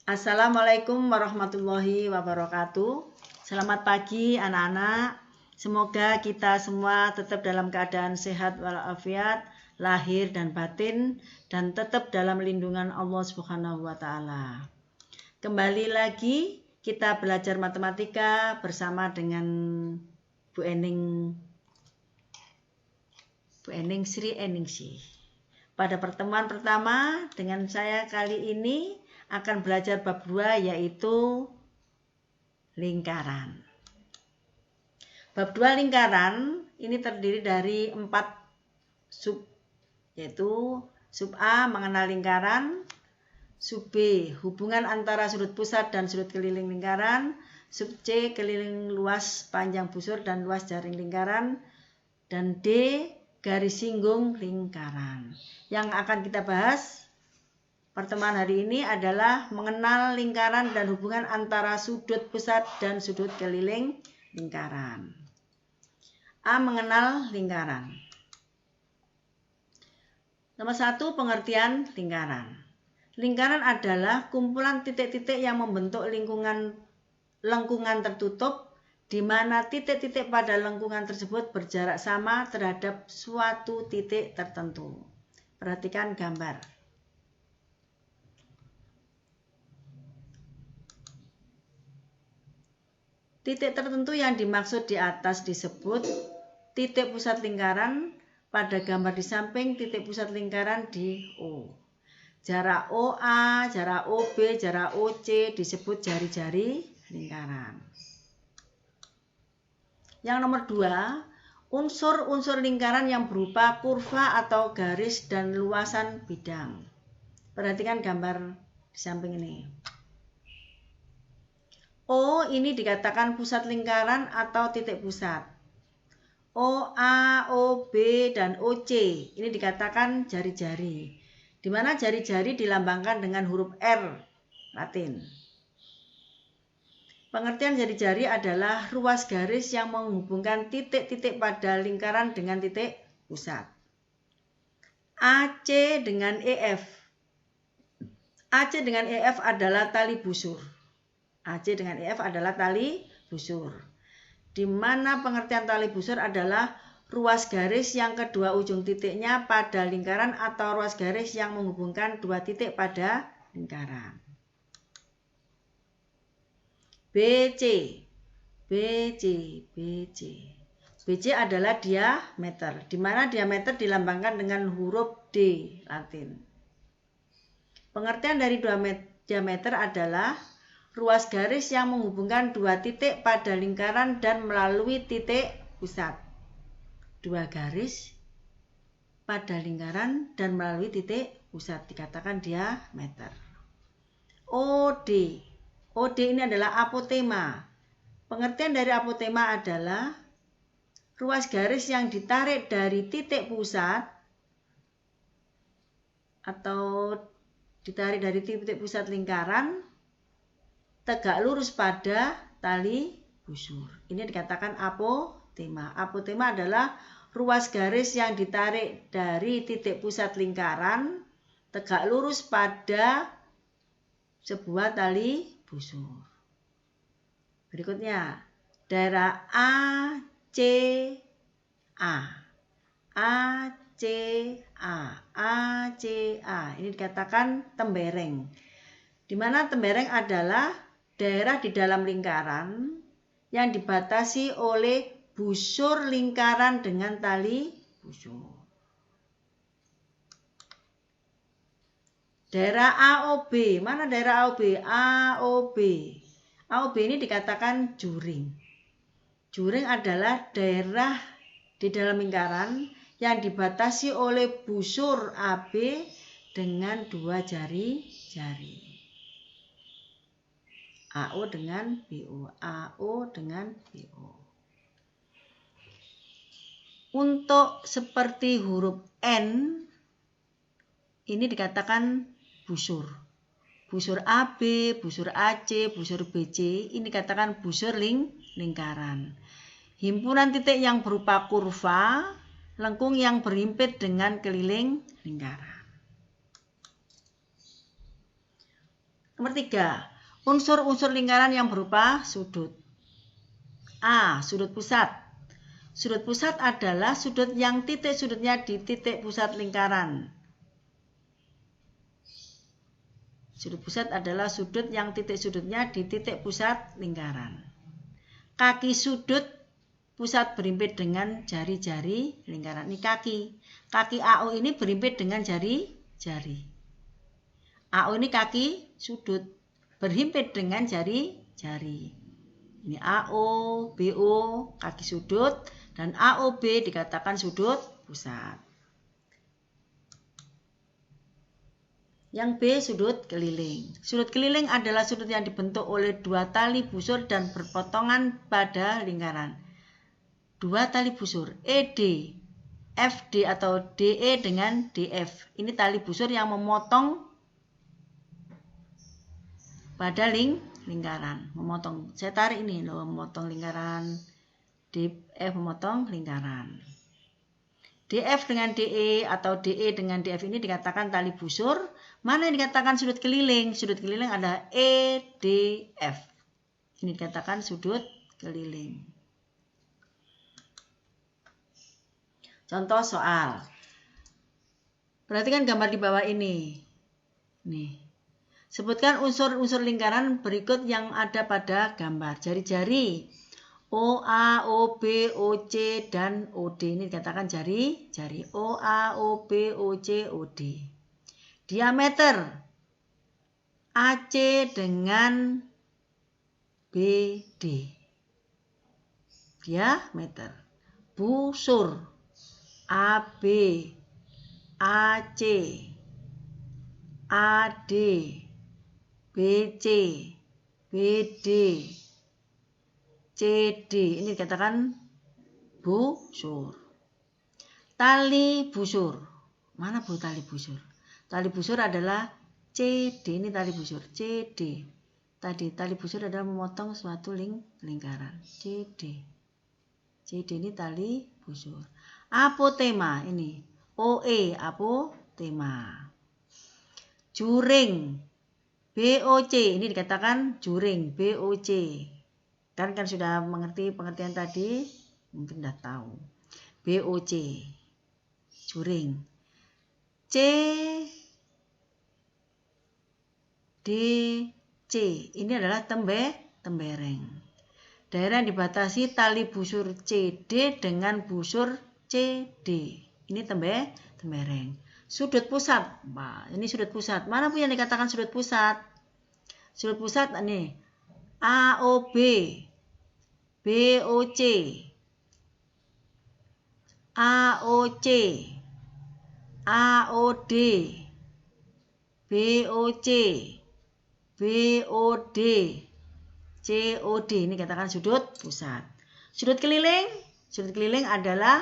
Assalamualaikum warahmatullahi wabarakatuh. Selamat pagi anak-anak. Semoga kita semua tetap dalam keadaan sehat walafiat, lahir dan batin, dan tetap dalam lindungan Allah Subhanahu wa Ta'ala. Kembali lagi kita belajar matematika bersama dengan Bu Ening Sri Eningsi. Pada pertemuan pertama dengan saya kali ini akan belajar bab 2 yaitu lingkaran. Bab 2 lingkaran ini terdiri dari 4 sub, yaitu sub A mengenal lingkaran, sub B hubungan antara sudut pusat dan sudut keliling lingkaran, sub C keliling luas panjang busur dan luas jaring lingkaran, dan D garis singgung lingkaran. Yang akan kita bahas pertemuan hari ini adalah mengenal lingkaran dan hubungan antara sudut pusat dan sudut keliling lingkaran. A. Mengenal lingkaran. Nomor 1, pengertian lingkaran. Lingkaran adalah kumpulan titik-titik yang membentuk lengkungan tertutup, di mana titik-titik pada lengkungan tersebut berjarak sama terhadap suatu titik tertentu. Perhatikan gambar. Titik tertentu yang dimaksud di atas disebut titik pusat lingkaran. Pada gambar di samping titik pusat lingkaran di O. Jarak OA, jarak OB, jarak OC disebut jari-jari lingkaran. Yang nomor 2, unsur-unsur lingkaran yang berupa kurva atau garis dan luasan bidang. Perhatikan gambar di samping ini. O ini dikatakan pusat lingkaran atau titik pusat. OA, OB, dan OC ini dikatakan jari-jari, di mana jari-jari dilambangkan dengan huruf R Latin. Pengertian jari-jari adalah ruas garis yang menghubungkan titik-titik pada lingkaran dengan titik pusat. AC dengan EF. AC dengan EF adalah tali busur. AC dengan EF adalah tali busur. Di mana pengertian tali busur adalah ruas garis yang kedua ujung titiknya pada lingkaran atau ruas garis yang menghubungkan dua titik pada lingkaran. BC. BC adalah diameter, di mana diameter dilambangkan dengan huruf D Latin. Pengertian dari diameter adalah ruas garis yang menghubungkan dua titik pada lingkaran dan melalui titik pusat. Dua garis pada lingkaran dan melalui titik pusat dikatakan diameter. OD. OD ini adalah apotema. Pengertian dari apotema adalah ruas garis yang ditarik dari titik pusat atau ditarik dari titik pusat lingkaran tegak lurus pada tali busur. Ini dikatakan apotema. Apotema adalah ruas garis yang ditarik dari titik pusat lingkaran tegak lurus pada sebuah tali busur. Berikutnya, daerah ACA. Ini dikatakan tembereng. Di mana tembereng adalah daerah di dalam lingkaran yang dibatasi oleh busur lingkaran dengan tali busur. Daerah AOB, mana daerah AOB? AOB ini dikatakan juring. Juring adalah daerah di dalam lingkaran yang dibatasi oleh busur AB dengan dua jari-jari. AO dengan BO, AO dengan BO. Untuk seperti huruf N, ini dikatakan busur. Busur AB, busur AC, busur BC, ini dikatakan busur lingkaran. Himpunan titik yang berupa kurva, lengkung yang berhimpit dengan keliling lingkaran. Nomor 3. Unsur-unsur lingkaran yang berupa sudut. A. Sudut pusat. Sudut pusat adalah sudut yang titik sudutnya di titik pusat lingkaran. Sudut pusat adalah sudut yang titik sudutnya di titik pusat lingkaran. Kaki sudut pusat berimpit dengan jari-jari lingkaran. Ini kaki. Kaki AO ini berimpit dengan jari-jari. AO ini kaki sudut berhimpit dengan jari-jari. Ini AO, BO, kaki sudut, dan AOB dikatakan sudut pusat. Yang B, sudut keliling. Sudut keliling adalah sudut yang dibentuk oleh dua tali busur dan berpotongan pada lingkaran. Dua tali busur, ED, FD atau DE dengan DF. Ini tali busur yang memotong pada lingkaran. Memotong. Saya tarik ini loh, memotong lingkaran. DF memotong lingkaran. DF dengan DE atau DE dengan DF ini dikatakan tali busur. Mana yang dikatakan sudut keliling? Sudut keliling adalah EDF. Ini dikatakan sudut keliling. Contoh soal. Perhatikan gambar di bawah ini. Nih. Sebutkan unsur-unsur lingkaran berikut yang ada pada gambar. Jari-jari. OA, OB, OC, dan OD. Ini dikatakan jari-jari. OA, OB, OC, OD. Diameter AC dengan BD. Diameter. Busur AB, AC, AD, BC, BD, CD. Ini dikatakan busur. Tali busur. Mana bu tali busur? Tali busur adalah CD. Ini tali busur. CD. Tali busur adalah memotong suatu lingkaran. CD. CD ini tali busur. Apotema ini. OE. Apotema. Juring. BOC. Ini dikatakan juring. BOC. Kan sudah mengerti pengertian tadi, mungkin sudah tahu. BOC, juring. CDC, ini adalah tembereng. Daerah yang dibatasi tali busur CD dengan busur CD. Ini tembereng. Sudut pusat. Nah, ini sudut pusat. Mana pun yang dikatakan sudut pusat? Sudut pusat ini. AOB, BOC, AOC, AOD, BOC, BOD, COD. Ini katakan sudut pusat. Sudut keliling adalah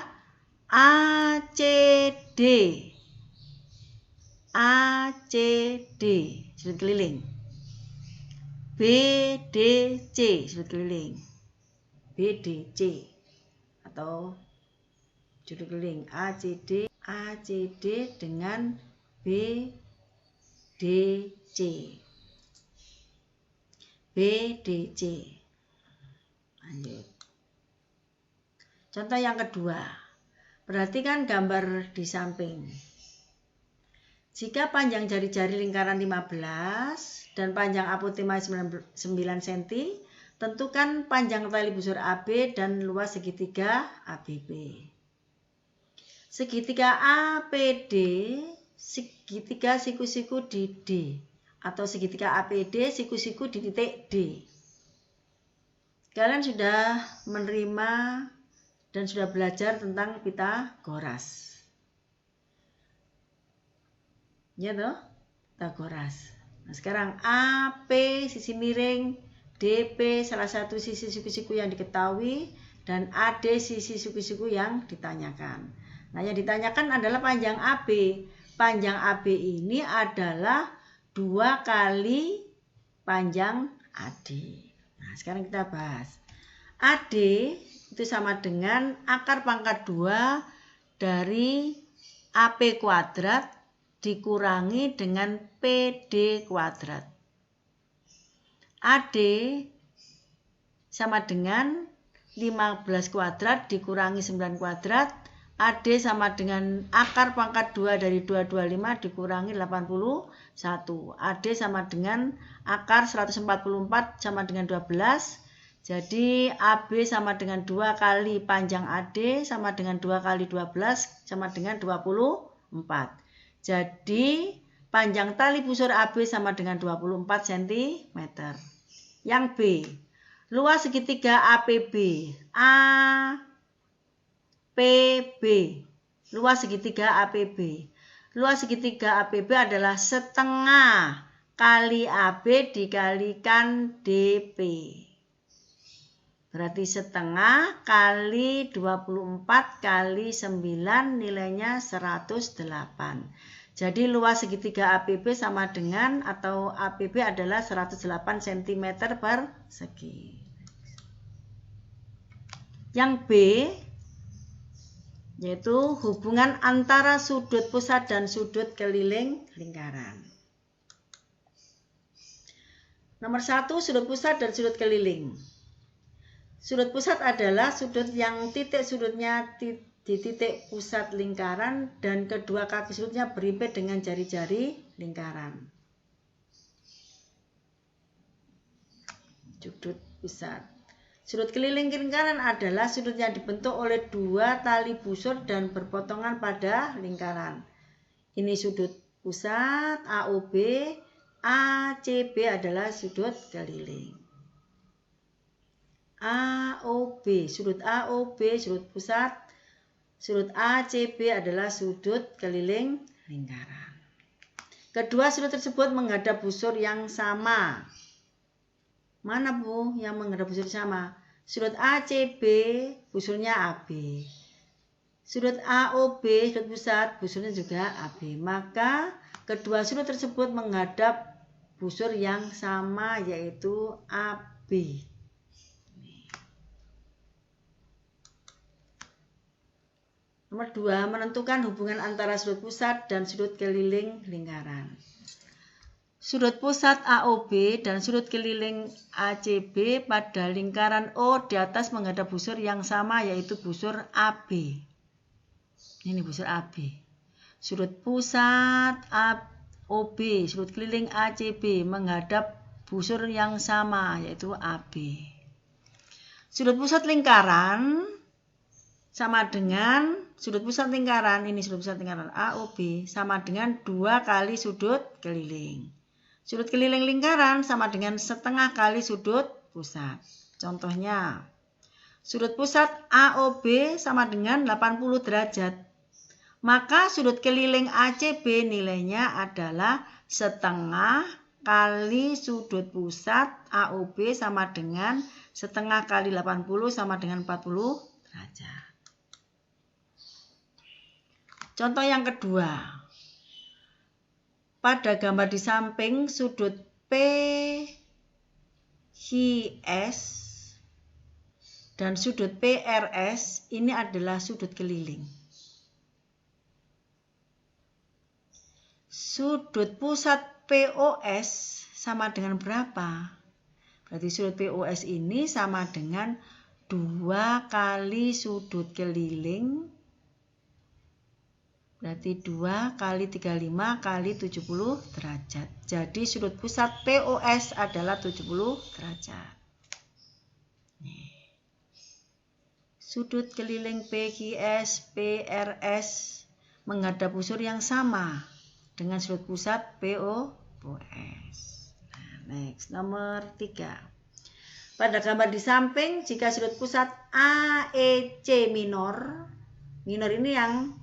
ACD, ACD, sudut keliling. BDC, sudut keliling. BDC atau sudut keliling. ACD dengan BDC. BDC. Lanjut. Contoh yang kedua. Perhatikan gambar di samping. Jika panjang jari-jari lingkaran 15 dan panjang apotema 9 cm, tentukan panjang tali busur AB dan luas segitiga ABB. Segitiga APD, segitiga siku-siku di D, atau segitiga APD, siku-siku di titik D. Kalian sudah menerima dan sudah belajar tentang Pitagoras. Ya toh? Pitagoras. Nah, sekarang AP sisi miring, DP salah satu sisi siku-siku yang diketahui, dan AD sisi siku-siku yang ditanyakan. Nah, yang ditanyakan adalah panjang AB. Panjang AB ini adalah 2 kali panjang AD. Nah, sekarang kita bahas. AD itu sama dengan akar pangkat 2 dari AP kuadrat dikurangi dengan PD kuadrat. AD sama dengan 15 kuadrat dikurangi 9 kuadrat. AD sama dengan akar pangkat 2 dari 225 dikurangi 81. AD sama dengan akar 144 sama dengan 12. Jadi AB sama dengan 2 kali panjang AD sama dengan 2 kali 12 sama dengan 24. Jadi panjang tali busur AB sama dengan 24 cm. Yang B, luas segitiga APB. APB. Luas segitiga APB. Luas segitiga APB adalah setengah kali AB dikalikan DP. Berarti setengah kali 24 kali 9 nilainya 108. Jadi luas segitiga APB sama dengan atau APB adalah 108 cm persegi. Yang B yaitu hubungan antara sudut pusat dan sudut keliling lingkaran. Nomor 1, sudut pusat dan sudut keliling. Sudut pusat adalah sudut yang titik sudutnya di titik pusat lingkaran dan kedua kaki sudutnya berimpit dengan jari-jari lingkaran. Sudut pusat. Sudut keliling lingkaran adalah sudut yang dibentuk oleh dua tali busur dan berpotongan pada lingkaran. Ini sudut pusat AOB, ACB adalah sudut keliling. AOB, sudut AOB, sudut pusat, sudut ACB adalah sudut keliling lingkaran. Kedua sudut tersebut menghadap busur yang sama. Mana Bu yang menghadap busur sama? Sudut ACB, busurnya AB. Sudut AOB, sudut pusat, busurnya juga AB. Maka kedua sudut tersebut menghadap busur yang sama yaitu AB. Nomor 2, menentukan hubungan antara sudut pusat dan sudut keliling lingkaran. Sudut pusat AOB dan sudut keliling ACB pada lingkaran O di atas menghadap busur yang sama yaitu busur AB. Ini busur AB. Sudut pusat AOB, sudut keliling ACB menghadap busur yang sama yaitu AB. Sudut pusat lingkaran sama dengan sudut pusat lingkaran, ini sudut pusat lingkaran AOB sama dengan 2 kali sudut keliling. Sudut keliling lingkaran sama dengan setengah kali sudut pusat. Contohnya, sudut pusat AOB sama dengan 80 derajat. Maka sudut keliling ACB nilainya adalah setengah kali sudut pusat AOB sama dengan setengah kali 80 sama dengan 40 derajat. Contoh yang kedua, pada gambar di samping sudut PHS dan sudut PRS ini adalah sudut keliling. Sudut pusat POS sama dengan berapa? Berarti sudut POS ini sama dengan 2 kali sudut keliling. Berarti 2 kali 35 kali 70 derajat. Jadi sudut pusat POS adalah 70 derajat. Sudut keliling PQS, PRS menghadap busur yang sama dengan sudut pusat POS. Next, nomor 3. Pada gambar di samping, jika sudut pusat AEC minor ini yang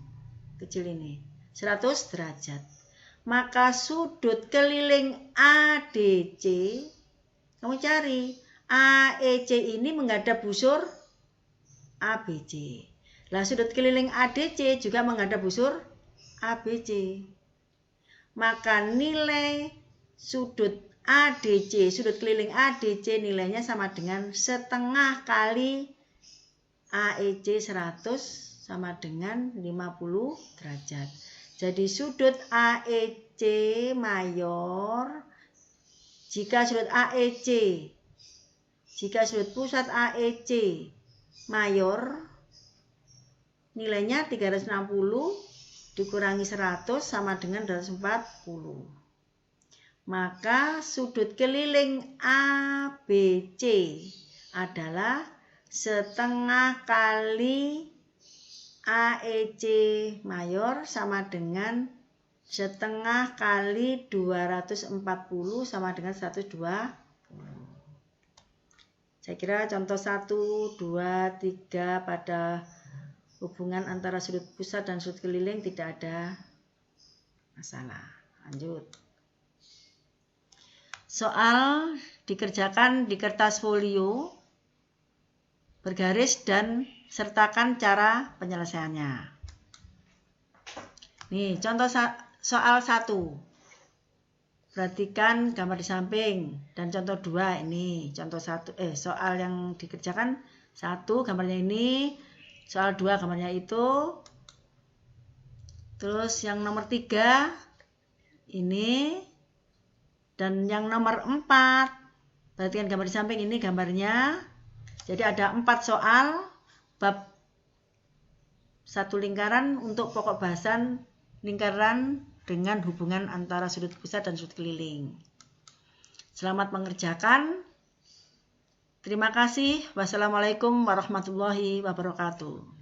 kecil ini 100 derajat, maka sudut keliling ADC kamu cari AEC ini menghadap busur ABC. Lah sudut keliling ADC juga menghadap busur ABC. Maka nilai sudut ADC, sudut keliling ADC nilainya sama dengan setengah kali AEC 100 sama dengan 50 derajat. Jadi sudut AEC mayor Jika sudut AEC, jika sudut pusat AEC mayor, nilainya 360 dikurangi 100 sama dengan 240. Maka sudut keliling ABC adalah setengah kali AEC mayor sama dengan setengah kali 240 sama dengan 120. Saya kira contoh 1, 2, 3 pada hubungan antara sudut pusat dan sudut keliling tidak ada masalah. Lanjut. Soal dikerjakan di kertas folio, bergaris dan sertakan cara penyelesaiannya. Nih, contoh soal 1. Perhatikan gambar di samping dan contoh 2 ini. Contoh 1 soal yang dikerjakan 1 gambarnya ini, soal 2 gambarnya itu. Terus yang nomor 3 ini dan yang nomor 4. Perhatikan gambar di samping ini gambarnya. Jadi ada 4 soal bab 1 lingkaran untuk pokok bahasan lingkaran dengan hubungan antara sudut pusat dan sudut keliling. Selamat mengerjakan. Terima kasih. Wassalamualaikum warahmatullahi wabarakatuh.